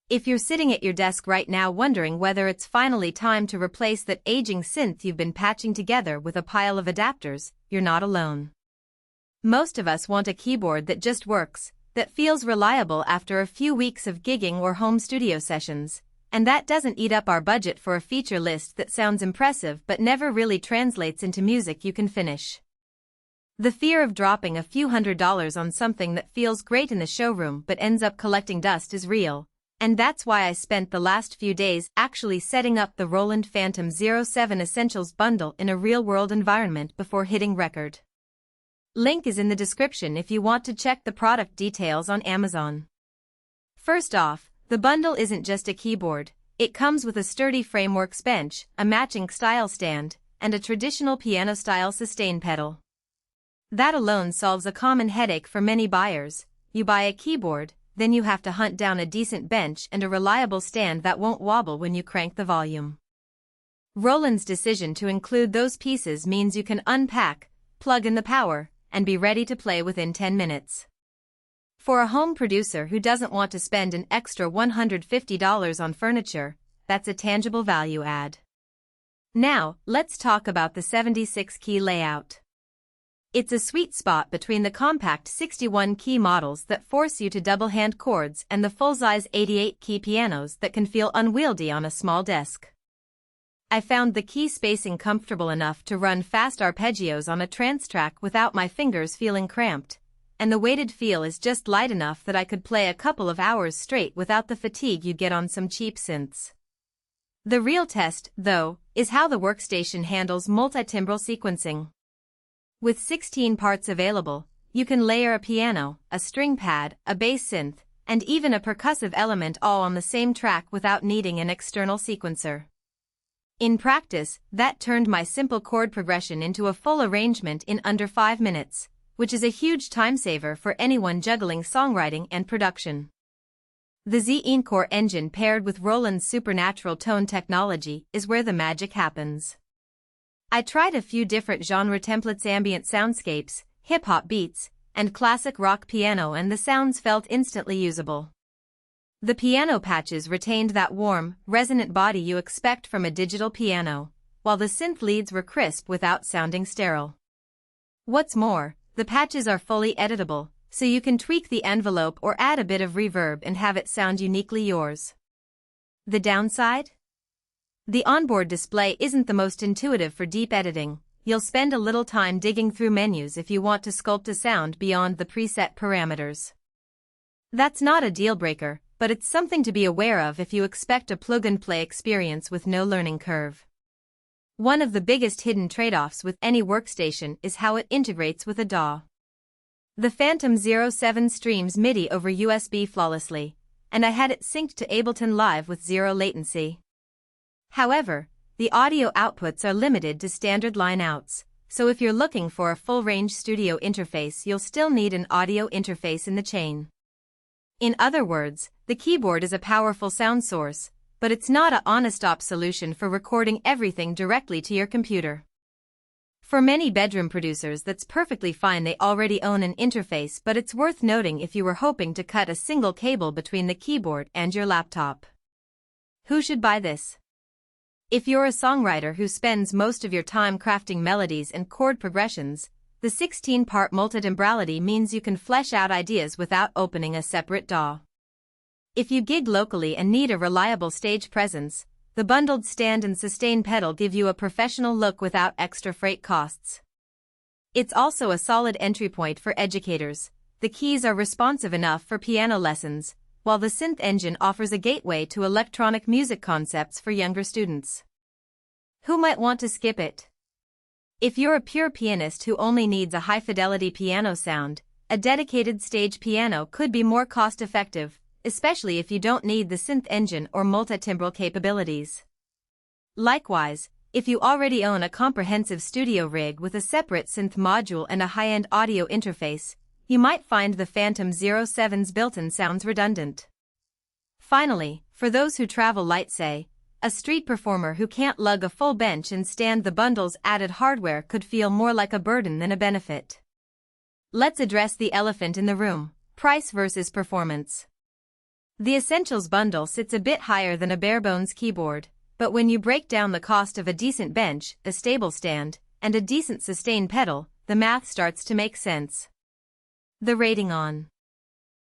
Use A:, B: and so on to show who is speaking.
A: If you're sitting at your desk right now wondering whether it's finally time to replace that aging synth you've been patching together with a pile of adapters, you're not alone. Most of us want a keyboard that just works, that feels reliable after a few weeks of gigging or home studio sessions, and that doesn't eat up our budget for a feature list that sounds impressive but never really translates into music you can finish. The fear of dropping a few $100s on something that feels great in the showroom but ends up collecting dust is real, and that's why I spent the last few days actually setting up the Roland FANTOM 07 Essentials bundle in a real-world environment before hitting record. Link is in the description if you want to check the product details on Amazon. First off, the bundle isn't just a keyboard, it comes with a sturdy frame workbench, a matching style stand, and a traditional piano-style sustain pedal. That alone solves a common headache for many buyers. You buy a keyboard, then you have to hunt down a decent bench and a reliable stand that won't wobble when you crank the volume. Roland's decision to include those pieces means you can unpack, plug in the power, and be ready to play within 10 minutes. For a home producer who doesn't want to spend an extra $150 on furniture, that's a tangible value add. Now, let's talk about the 76-key layout. It's a sweet spot between the compact 61-key models that force you to double-hand chords and the full-size 88-key pianos that can feel unwieldy on a small desk. I found the key spacing comfortable enough to run fast arpeggios on a trance track without my fingers feeling cramped, and the weighted feel is just light enough that I could play a couple of hours straight without the fatigue you'd get on some cheap synths. The real test, though, is how the Workstation handles multitimbral sequencing. With 16 parts available, you can layer a piano, a string pad, a bass synth, and even a percussive element all on the same track without needing an external sequencer. In practice, that turned my simple chord progression into a full arrangement in under 5 minutes, which is a huge time saver for anyone juggling songwriting and production. The ZEN-core engine paired with Roland's SuperNATURAL Ton technology is where the magic happens. I tried a few different genre templates: ambient soundscapes, hip-hop beats, and classic rock piano, and the sounds felt instantly usable. The piano patches retained that warm, resonant body you expect from a digital piano, while the synth leads were crisp without sounding sterile. What's more, the patches are fully editable, so you can tweak the envelope or add a bit of reverb and have it sound uniquely yours. The downside? The onboard display isn't the most intuitive for deep editing. You'll spend a little time digging through menus if you want to sculpt a sound beyond the preset parameters. That's not a deal-breaker, but it's something to be aware of if you expect a plug-and-play experience with no learning curve. One of the biggest hidden trade-offs with any workstation is how it integrates with a DAW. The FANTOM 07 streams MIDI over USB flawlessly, and I had it synced to Ableton Live with zero latency. However, the audio outputs are limited to standard line outs, so if you're looking for a full-range studio interface, you'll still need an audio interface in the chain. In other words, the keyboard is a powerful sound source, but it's not a honest-op solution for recording everything directly to your computer. For many bedroom producers, that's perfectly fine. They already own an interface, but it's worth noting if you were hoping to cut a single cable between the keyboard and your laptop. Who should buy this? If you're a songwriter who spends most of your time crafting melodies and chord progressions, the 16-part multitimbrality means you can flesh out ideas without opening a separate DAW. If you gig locally and need a reliable stage presence, the bundled stand and sustain pedal give you a professional look without extra freight costs. It's also a solid entry point for educators. The keys are responsive enough for piano lessons, while the synth engine offers a gateway to electronic music concepts for younger students. Who might want to skip it? If you're a pure pianist who only needs a high-fidelity piano sound, a dedicated stage piano could be more cost-effective, especially if you don't need the synth engine or multitimbral capabilities. Likewise, if you already own a comprehensive studio rig with a separate synth module and a high-end audio interface, you might find the FANTOM 07's built-in sounds redundant. Finally, for those who travel light, say, a street performer who can't lug a full bench and stand, the bundle's added hardware could feel more like a burden than a benefit. Let's address the elephant in the room: price versus performance. The Essentials bundle sits a bit higher than a bare-bones keyboard, but when you break down the cost of a decent bench, a stable stand, and a decent sustain pedal, the math starts to make sense. The rating on